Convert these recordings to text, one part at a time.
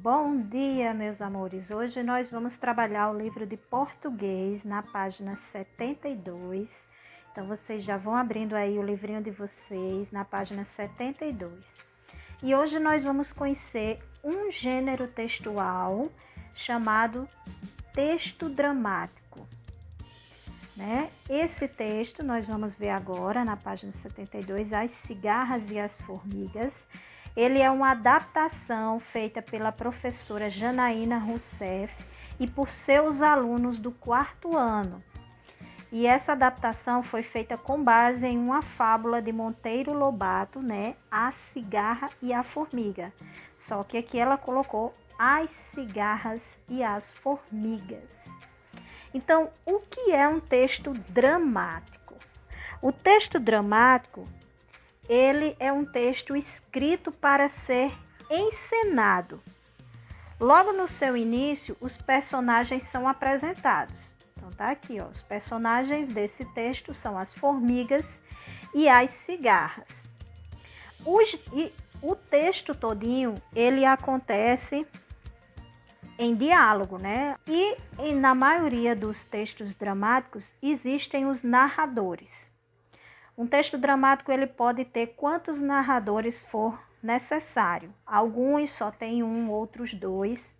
Bom dia, meus amores. Hoje nós vamos trabalhar o livro de português na página 72. Então, vocês já vão abrindo aí o livrinho de vocês na página 72. E hoje nós vamos conhecer um gênero textual chamado texto dramático, né? Esse texto nós vamos ver agora na página 72, As Cigarras e as Formigas. Ele é uma adaptação feita pela professora Janaína Rousseff e por seus alunos do 4º ano. E essa adaptação foi feita com base em uma fábula de Monteiro Lobato, né? A Cigarra e a Formiga. Só que aqui ela colocou As Cigarras e as Formigas. Então, o que é um texto dramático? O texto dramático, ele é um texto escrito para ser encenado. Logo no seu início, os personagens são apresentados. Então tá aqui, ó, os personagens desse texto são as formigas e as cigarras. O texto todinho, ele acontece em diálogo, né? E na maioria dos textos dramáticos existem os narradores. Um texto dramático ele pode ter quantos narradores for necessário. Alguns só tem um, outros dois.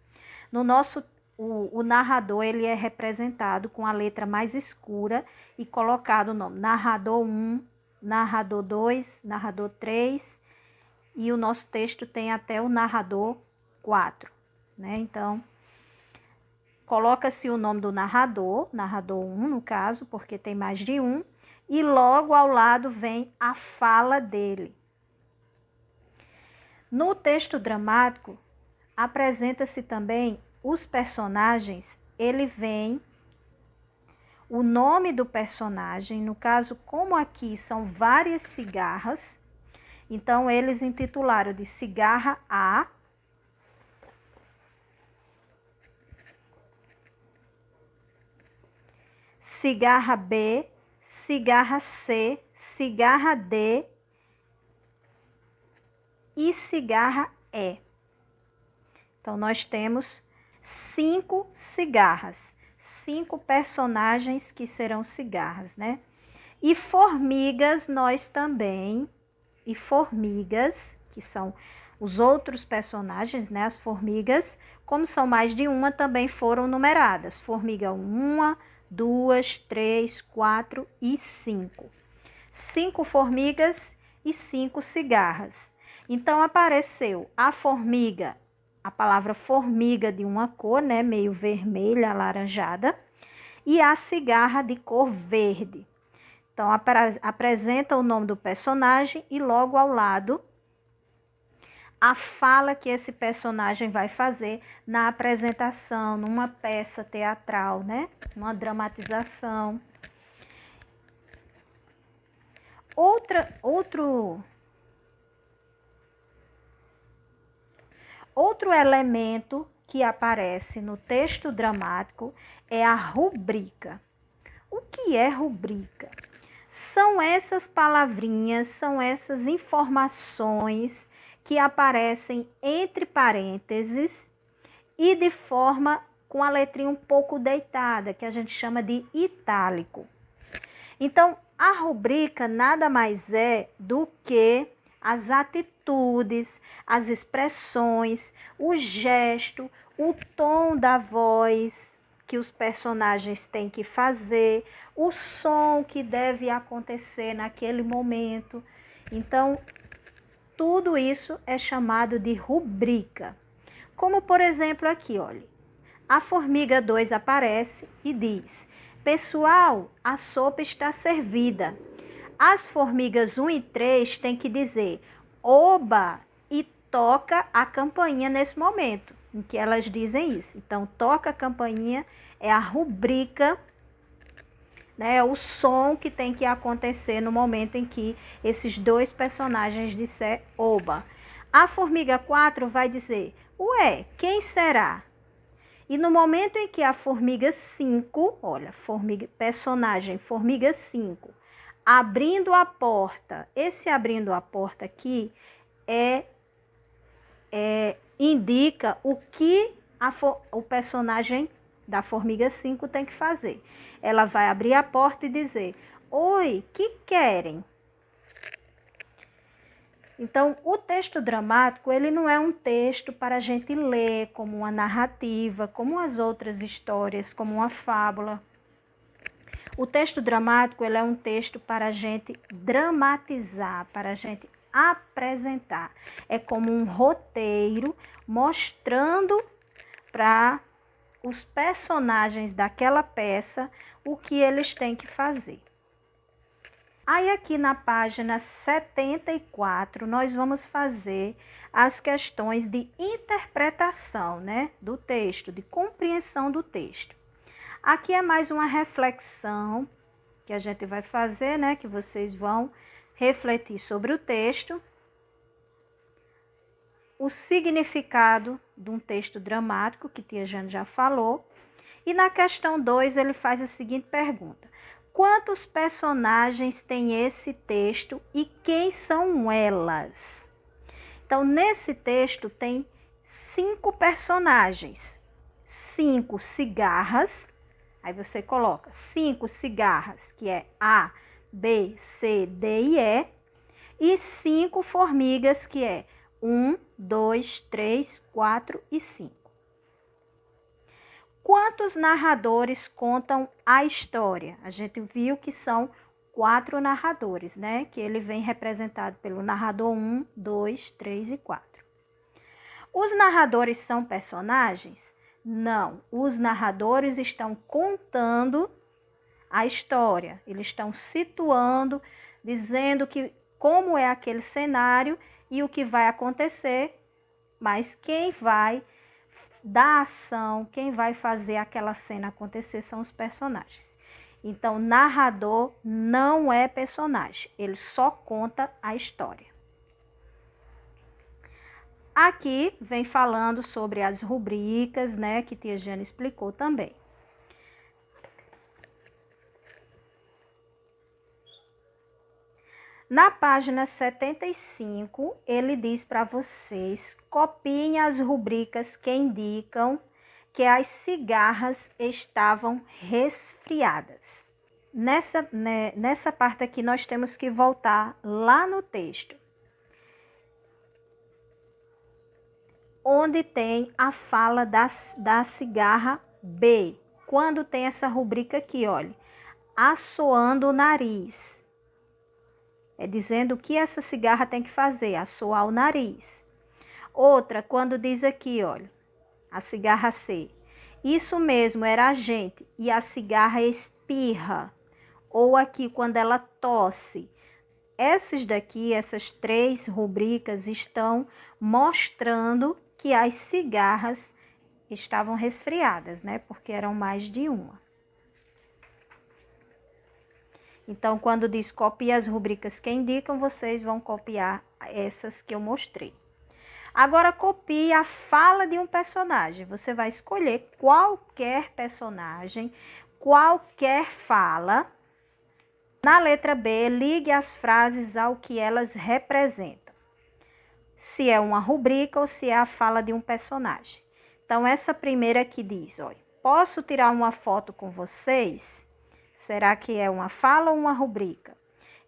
No nosso, o narrador ele é representado com a letra mais escura e colocado o nome narrador 1, narrador 2, narrador 3 e o nosso texto tem até o narrador 4, né? Então, coloca-se o nome do narrador 1 no caso, porque tem mais de um. E logo ao lado vem a fala dele. No texto dramático, apresenta-se também os personagens, ele vem o nome do personagem, no caso, como aqui são várias cigarras, então eles intitularam de cigarra A, cigarra B, cigarra C, cigarra D e cigarra E. Então, nós temos 5 cigarras, 5 personagens que serão cigarras, né? E formigas nós também, e formigas, que são os outros personagens, né? As formigas, como são mais de uma, também foram numeradas. Formiga 1, 2, 3, 4 e 5. 5 formigas e 5 cigarras. Então, apareceu a formiga, a palavra formiga de uma cor, né, meio vermelha, alaranjada, e a cigarra de cor verde. Então, apresenta o nome do personagem e logo ao lado a fala que esse personagem vai fazer na apresentação, numa peça teatral, né? Uma dramatização. Outro elemento que aparece no texto dramático é a rubrica. O que é rubrica? São essas palavrinhas, são essas informações que aparecem entre parênteses e de forma com a letrinha um pouco deitada, que a gente chama de itálico. Então, a rubrica nada mais é do que as atitudes, as expressões, o gesto, o tom da voz que os personagens têm que fazer, o som que deve acontecer naquele momento. Então, tudo isso é chamado de rubrica. Como, por exemplo, aqui, olha. A formiga 2 aparece e diz: pessoal, a sopa está servida. As formigas 1 e 3 têm que dizer oba e toca a campainha nesse momento em que elas dizem isso. Então, toca a campainha é a rubrica, né? É o som que tem que acontecer no momento em que esses dois personagens disser oba. A formiga 4 vai dizer, ué, quem será? E no momento em que a formiga 5, olha, personagem formiga 5, abrindo a porta, esse abrindo a porta aqui é indica o que o personagem da formiga 5 tem que fazer. Ela vai abrir a porta e dizer: oi, que querem? Então, o texto dramático, ele não é um texto para a gente ler como uma narrativa, como as outras histórias, como uma fábula. O texto dramático, ele é um texto para a gente dramatizar, para a gente apresentar. É como um roteiro mostrando para os personagens daquela peça o que eles têm que fazer. Aí aqui na página 74, nós vamos fazer as questões de interpretação, né, do texto, de compreensão do texto. Aqui é mais uma reflexão que a gente vai fazer, né, que vocês vão refletir sobre o texto, o significado de um texto dramático, que Tia Jane já falou. E na questão 2, ele faz a seguinte pergunta: quantos personagens tem esse texto e quem são elas? Então, nesse texto tem 5 personagens, 5 cigarras. Aí você coloca 5 cigarras, que é A, B, C, D e E 5 formigas, que é 1, 2, 3, 4 e 5. Quantos narradores contam a história? A gente viu que são 4 narradores, né? Que ele vem representado pelo narrador 1, 2, 3 e 4. Os narradores são personagens? Não. Os narradores estão contando a história. Eles estão situando, dizendo que como é aquele cenário e o que vai acontecer, mas quem vai da ação, quem vai fazer aquela cena acontecer são os personagens. Então, narrador não é personagem, ele só conta a história. Aqui vem falando sobre as rubricas, né, que Tia Jane explicou também. Na página 75, ele diz para vocês: copiem as rubricas que indicam que as cigarras estavam resfriadas. Nessa parte aqui, nós temos que voltar lá no texto, onde tem a fala da cigarra B. Quando tem essa rubrica aqui, olha, assoando o nariz. É dizendo o que essa cigarra tem que fazer, assoar o nariz. Outra, quando diz aqui, olha, a cigarra C. Isso mesmo, era a gente. E a cigarra espirra. Ou aqui, quando ela tosse. Essas daqui, essas 3 rubricas estão mostrando que as cigarras estavam resfriadas, né? Porque eram mais de uma. Então, quando diz copia as rubricas que indicam, vocês vão copiar essas que eu mostrei. Agora, copie a fala de um personagem. Você vai escolher qualquer personagem, qualquer fala. Na letra B, ligue as frases ao que elas representam. Se é uma rubrica ou se é a fala de um personagem. Então, essa primeira aqui diz, olha, posso tirar uma foto com vocês? Será que é uma fala ou uma rubrica?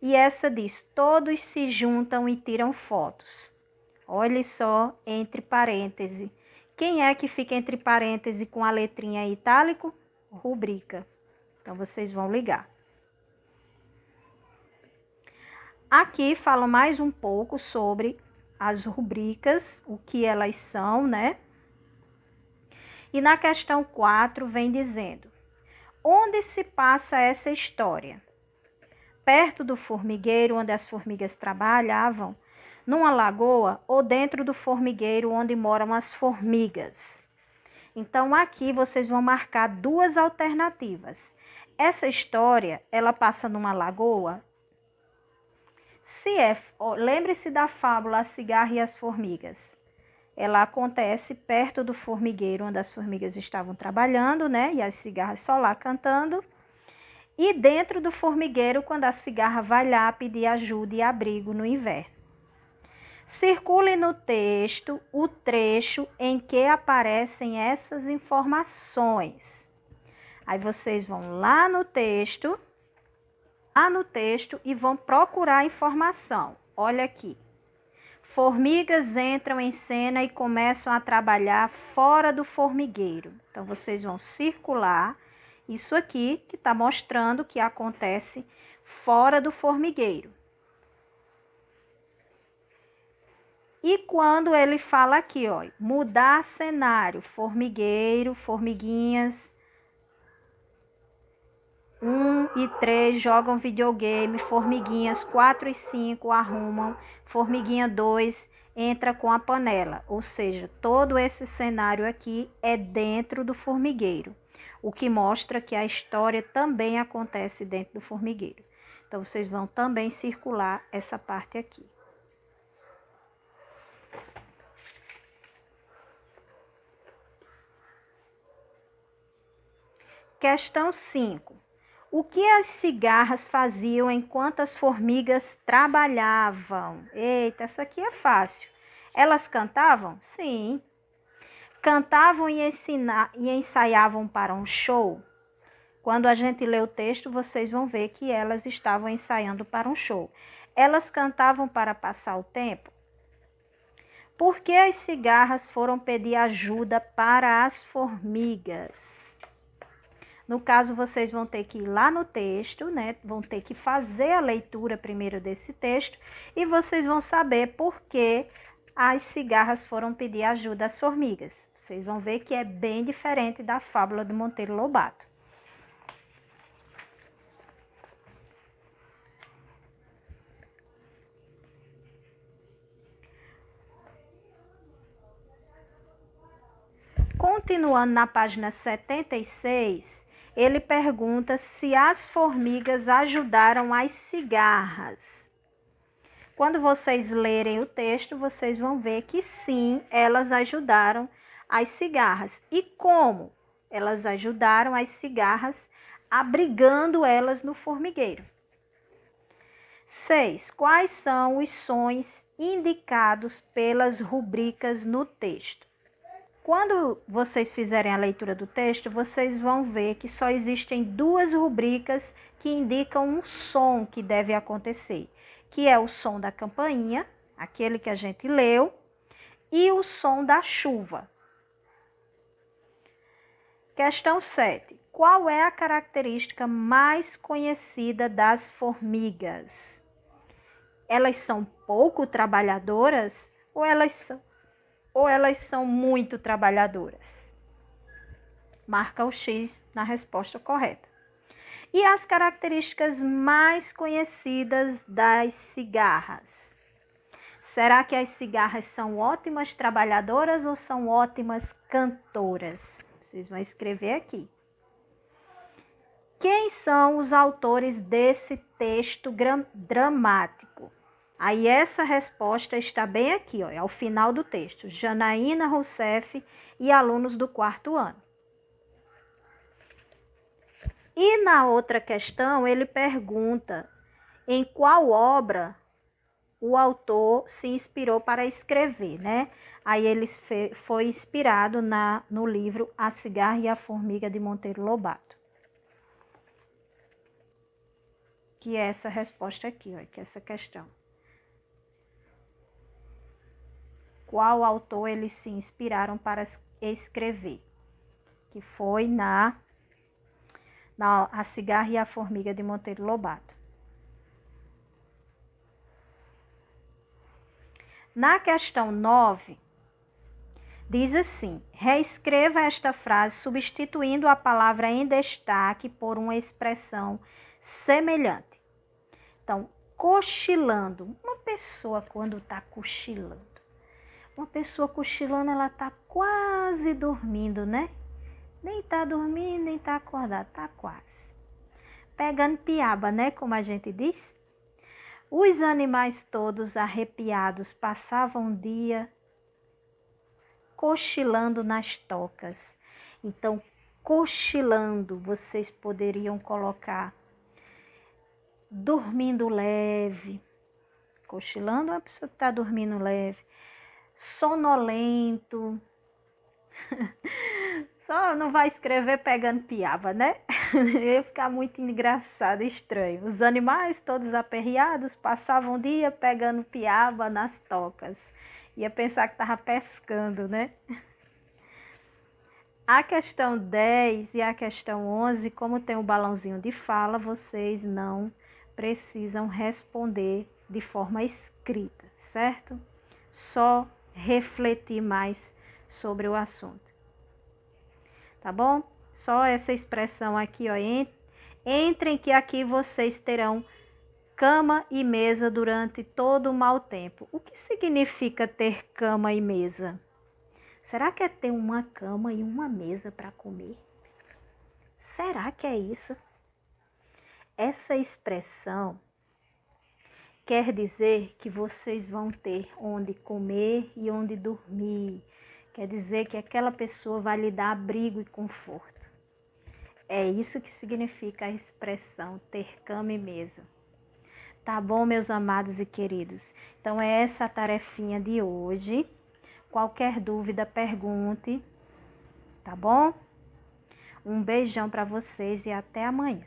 E essa diz, todos se juntam e tiram fotos. Olhe só, entre parênteses. Quem é que fica entre parênteses com a letrinha itálico? Rubrica. Então, vocês vão ligar. Aqui fala mais um pouco sobre as rubricas, o que elas são, né? E na questão 4 vem dizendo, onde se passa essa história? Perto do formigueiro onde as formigas trabalhavam, numa lagoa ou dentro do formigueiro onde moram as formigas. Então, aqui vocês vão marcar 2 alternativas. Essa história, ela passa numa lagoa? Lembre-se da fábula A Cigarra e as Formigas. Ela acontece perto do formigueiro onde as formigas estavam trabalhando, né? E as cigarras só lá cantando. E dentro do formigueiro, quando a cigarra vai lá pedir ajuda e abrigo no inverno. Circule no texto o trecho em que aparecem essas informações. Aí vocês vão lá no texto e vão procurar a informação. Olha aqui. Formigas entram em cena e começam a trabalhar fora do formigueiro. Então, vocês vão circular isso aqui que está mostrando que acontece fora do formigueiro. E quando ele fala aqui, ó, mudar cenário, formigueiro, formiguinhas, 1 e 3 jogam videogame, formiguinhas 4 e 5 arrumam, formiguinha 2 entra com a panela. Ou seja, todo esse cenário aqui é dentro do formigueiro, o que mostra que a história também acontece dentro do formigueiro. Então, vocês vão também circular essa parte aqui. Questão 5. O que as cigarras faziam enquanto as formigas trabalhavam? Eita, essa aqui é fácil. Elas cantavam? Sim. Cantavam e ensaiavam para um show? Quando a gente lê o texto, vocês vão ver que elas estavam ensaiando para um show. Elas cantavam para passar o tempo? Por que as cigarras foram pedir ajuda para as formigas? No caso, vocês vão ter que ir lá no texto, né? Vão ter que fazer a leitura primeiro desse texto e vocês vão saber por que as cigarras foram pedir ajuda às formigas. Vocês vão ver que é bem diferente da fábula do Monteiro Lobato. Continuando na página 76, ele pergunta se as formigas ajudaram as cigarras. Quando vocês lerem o texto, vocês vão ver que sim, elas ajudaram as cigarras. E como elas ajudaram as cigarras? Abrigando elas no formigueiro. 6. Quais são os sons indicados pelas rubricas no texto? Quando vocês fizerem a leitura do texto, vocês vão ver que só existem 2 rubricas que indicam um som que deve acontecer, que é o som da campainha, aquele que a gente leu, e o som da chuva. Questão 7. Qual é a característica mais conhecida das formigas? Elas são pouco trabalhadoras ou elas são muito trabalhadoras? Marca o X na resposta correta. E as características mais conhecidas das cigarras? Será que as cigarras são ótimas trabalhadoras ou são ótimas cantoras? Vocês vão escrever aqui. Quem são os autores desse texto dramático? Aí essa resposta está bem aqui, ó, é ao final do texto. Janaína Rousseff e alunos do 4º ano. E na outra questão, ele pergunta em qual obra o autor se inspirou para escrever, né? Aí ele foi inspirado no livro A Cigarra e a Formiga, de Monteiro Lobato. Que é essa resposta aqui, ó, que é essa questão. Qual autor eles se inspiraram para escrever? Que foi A Cigarra e a Formiga, de Monteiro Lobato. Na questão 9, diz assim: reescreva esta frase substituindo a palavra em destaque por uma expressão semelhante. Então, cochilando. Uma pessoa quando está cochilando. Uma pessoa cochilando, ela está quase dormindo, né? Nem está dormindo, nem está acordada, está quase. Pegando piaba, né? Como a gente diz. Os animais todos arrepiados passavam o dia cochilando nas tocas. Então, cochilando, vocês poderiam colocar dormindo leve, Cochilando é uma pessoa que está dormindo leve. Sonolento. Só não vai escrever pegando piaba, né? Ia ficar muito engraçado, estranho. Os animais todos aperreados passavam o dia pegando piaba nas tocas. Ia pensar que estava pescando, né? A questão 10 e a questão 11, como tem o balãozinho de fala, vocês não precisam responder de forma escrita, certo? Só refletir mais sobre o assunto. Tá bom? Só essa expressão aqui, ó. Entrem que aqui vocês terão cama e mesa durante todo o mau tempo. O que significa ter cama e mesa? Será que é ter uma cama e uma mesa para comer? Será que é isso? Essa expressão quer dizer que vocês vão ter onde comer e onde dormir. Quer dizer que aquela pessoa vai lhe dar abrigo e conforto. É isso que significa a expressão ter cama e mesa. Tá bom, meus amados e queridos? Então é essa a tarefinha de hoje. Qualquer dúvida, pergunte, tá bom? Um beijão para vocês e até amanhã.